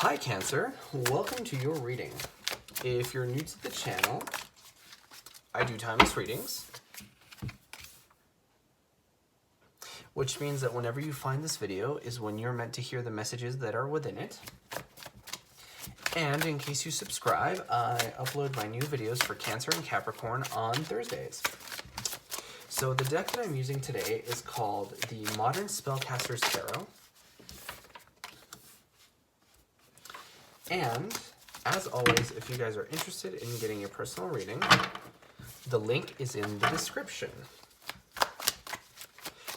Hi Cancer, welcome to your reading. If you're new to the channel, I do timeless readings, which means that whenever you find this video is when you're meant to hear the messages that are within it. And in case you subscribe, I upload my new videos for Cancer and Capricorn on Thursdays. So the deck that I'm using today is called the Modern Spellcaster's Tarot. And as always, if you guys are interested in getting your personal reading, the link is in the description.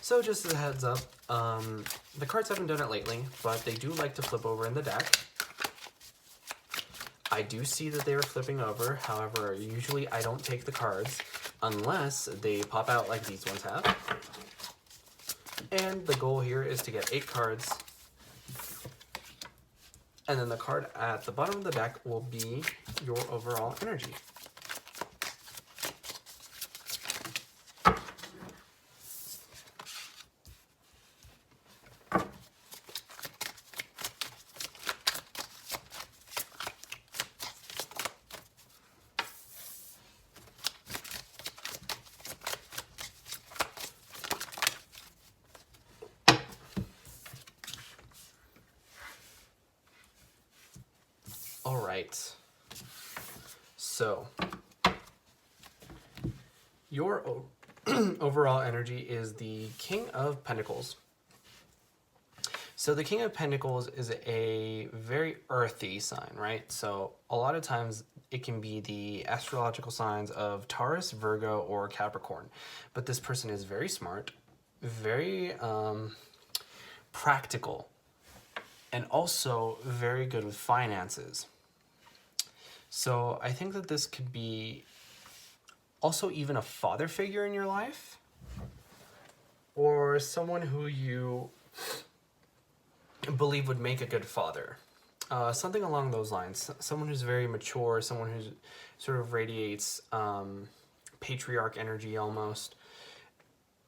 So just as a heads up, the cards haven't done it lately, but they do like to flip over in the deck. I do see that they are flipping over. However, usually I don't take the cards unless they pop out like these ones have. And the goal here is to get 8 cards. And then the card at the bottom of the deck will be your overall energy. All right, so your overall energy is the King of Pentacles. So the King of Pentacles is a very earthy sign, right? So a lot of times it can be the astrological signs of Taurus, Virgo, or Capricorn. But this person is very smart, very practical, and also very good with finances. So I think that this could be also even a father figure in your life, or someone who you believe would make a good father. Something along those lines. Someone who's very mature, someone who sort of radiates patriarch energy almost.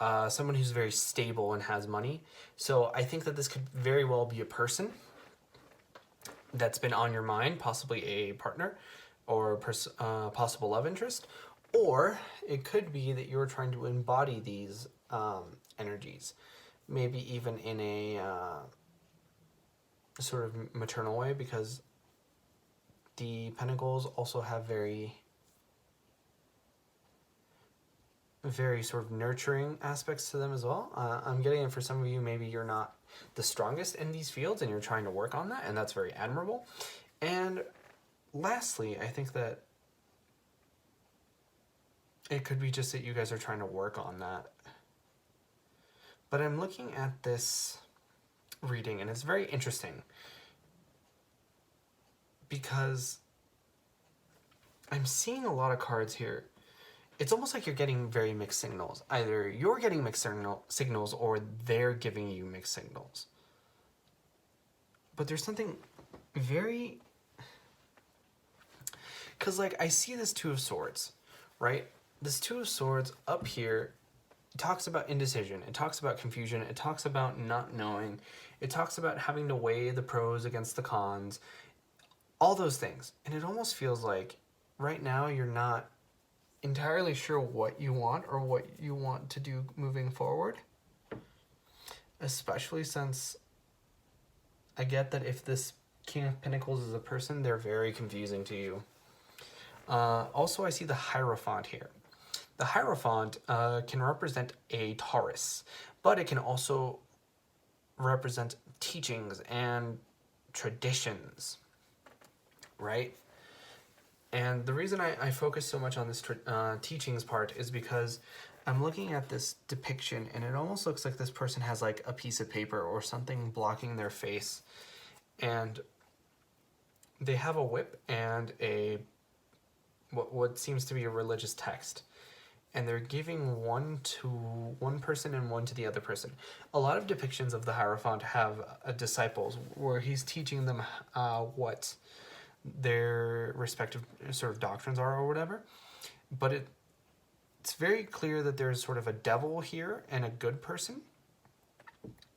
Someone who's very stable and has money. So I think that this could very well be a person that's been on your mind, possibly a partner or possible love interest, or it could be that you're trying to embody these energies, maybe even in a sort of maternal way, because the Pentacles also have very sort of nurturing aspects to them as well. I'm getting it for some of you, maybe you're not the strongest in these fields and you're trying to work on that, and that's very admirable. And lastly, I think that it could be just that you guys are trying to work on that. But I'm looking at this reading and it's very interesting because I'm seeing a lot of cards here. It's almost like you're getting very mixed signals. Either you're getting mixed signals or they're giving you mixed signals. But there's something very... Because, like, I see this Two of Swords, right? This Two of Swords up here, it talks about indecision. It talks about confusion. It talks about not knowing. It talks about having to weigh the pros against the cons. All those things. And it almost feels like right now you're not entirely sure what you want or what you want to do moving forward. Especially since I get that if this King of Pentacles is a person, they're very confusing to you. Also, I see the Hierophant here. The Hierophant can represent a Taurus, but it can also represent teachings and traditions, right? And the reason I focus so much on this teachings part is because I'm looking at this depiction and it almost looks like this person has like a piece of paper or something blocking their face. And they have a whip and a what seems to be a religious text. And they're giving one to one person and one to the other person. A lot of depictions of the Hierophant have disciples where he's teaching them what their respective sort of doctrines are or whatever. But it's very clear that there's sort of a devil here and a good person.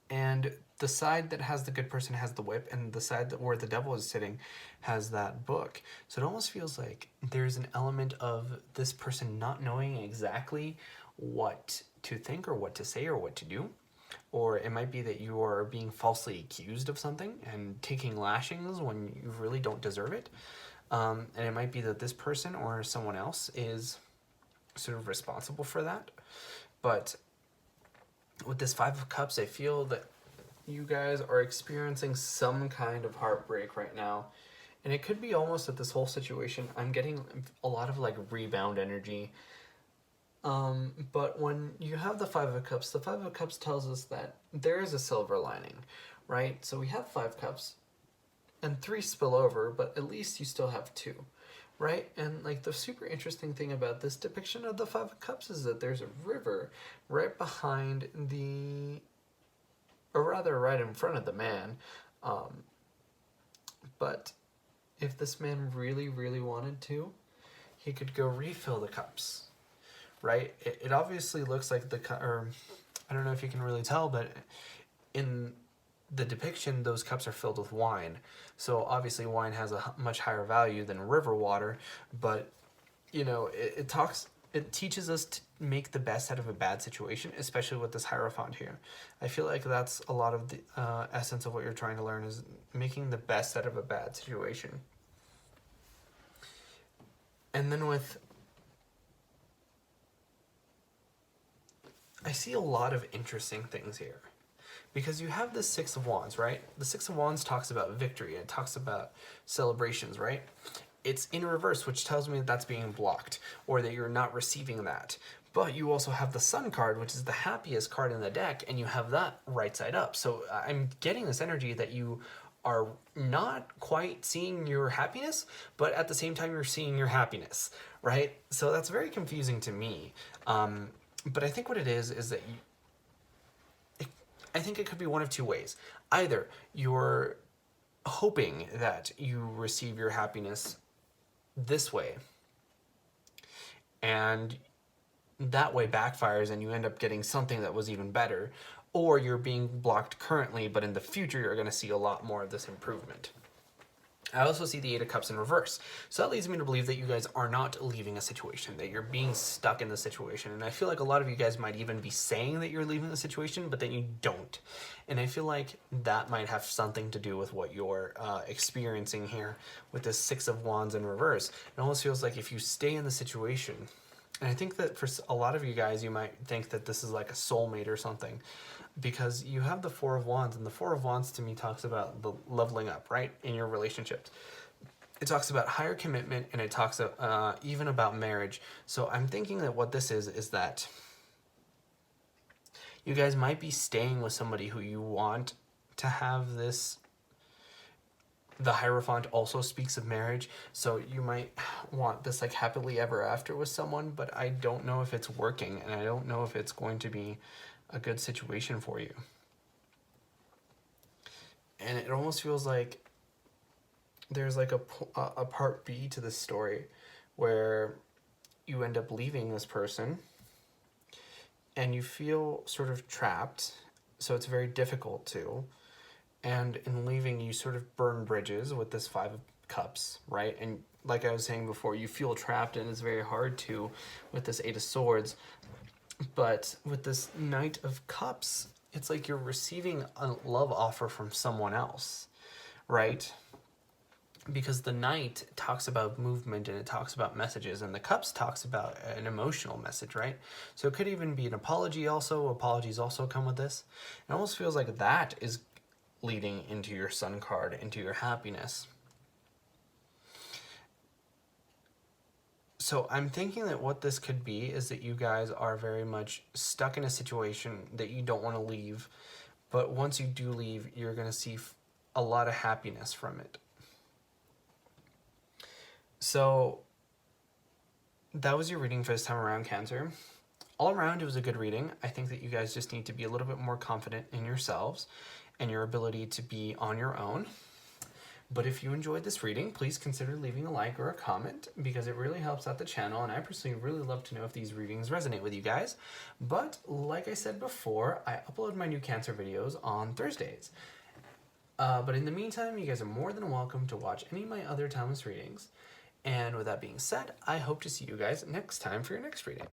And the side that has the good person has the whip, and the side that where the devil is sitting has that book. So it almost feels like there's an element of this person not knowing exactly what to think or what to say or what to do. Or it might be that you are being falsely accused of something and taking lashings when you really don't deserve it. And it might be that this person or someone else is sort of responsible for that. But with this Five of Cups, I feel that you guys are experiencing some kind of heartbreak right now. And it could be almost that this whole situation, I'm getting a lot of like rebound energy. But when you have the Five of Cups, the Five of Cups tells us that there is a silver lining, right? So we have 5 cups and 3 spill over, but at least you still have 2, right? And like the super interesting thing about this depiction of the Five of Cups is that there's a river right behind or rather right in front of the man. But if this man really, really wanted to, he could go refill the cups, right? It obviously looks like or I don't know if you can really tell, but in the depiction, those cups are filled with wine. So obviously wine has a much higher value than river water, but you know, it teaches us to make the best out of a bad situation, especially with this Hierophant here. I feel like that's a lot of the essence of what you're trying to learn, is making the best out of a bad situation. And then I see a lot of interesting things here. Because you have the Six of Wands, right? The Six of Wands talks about victory. It talks about celebrations, right? It's in reverse, which tells me that that's being blocked, or that you're not receiving that. But you also have the Sun card, which is the happiest card in the deck, and you have that right side up. So I'm getting this energy that you are not quite seeing your happiness, but at the same time you're seeing your happiness, right? So that's very confusing to me. But I think what it is that I think it could be one of 2 ways. Either you're hoping that you receive your happiness this way, and that way backfires and you end up getting something that was even better, or you're being blocked currently, but in the future you're going to see a lot more of this improvement. I also see the Eight of Cups in reverse. So that leads me to believe that you guys are not leaving a situation, that you're being stuck in the situation. And I feel like a lot of you guys might even be saying that you're leaving the situation, but then you don't. And I feel like that might have something to do with what you're experiencing here with this Six of Wands in reverse. It almost feels like if you stay in the situation, and I think that for a lot of you guys, you might think that this is like a soulmate or something, because you have the Four of Wands, and the Four of Wands to me talks about the leveling up, right, in your relationships. It talks about higher commitment, and it talks even about marriage. So I'm thinking that what this is that you guys might be staying with somebody who you want to have this. The Hierophant also speaks of marriage, so you might want this like happily ever after with someone, but I don't know if it's working, and I don't know if it's going to be a good situation for you. And it almost feels like there's like a part B to this story where you end up leaving this person and you feel sort of trapped, so it's very difficult to. And in leaving, you sort of burn bridges with this Five of Cups, right? And like I was saying before, you feel trapped, and it's very hard to with this Eight of Swords. But with this Knight of Cups, it's like you're receiving a love offer from someone else, right? Because the Knight talks about movement, and it talks about messages, and the Cups talks about an emotional message, right? So it could even be an apology also. Apologies also come with this. It almost feels like that is leading into your Sun card, into your happiness. So I'm thinking that what this could be is that you guys are very much stuck in a situation that you don't want to leave, but once you do leave, you're going to see a lot of happiness from it. So that was your reading for this time around, Cancer. All around, it was a good reading. I think that you guys just need to be a little bit more confident in yourselves and your ability to be on your own. But if you enjoyed this reading, please consider leaving a like or a comment because it really helps out the channel, and I personally really love to know if these readings resonate with you guys. But like I said before, I upload my new Cancer videos on Thursdays. But in the meantime, you guys are more than welcome to watch any of my other timeless readings. And with that being said, I hope to see you guys next time for your next reading.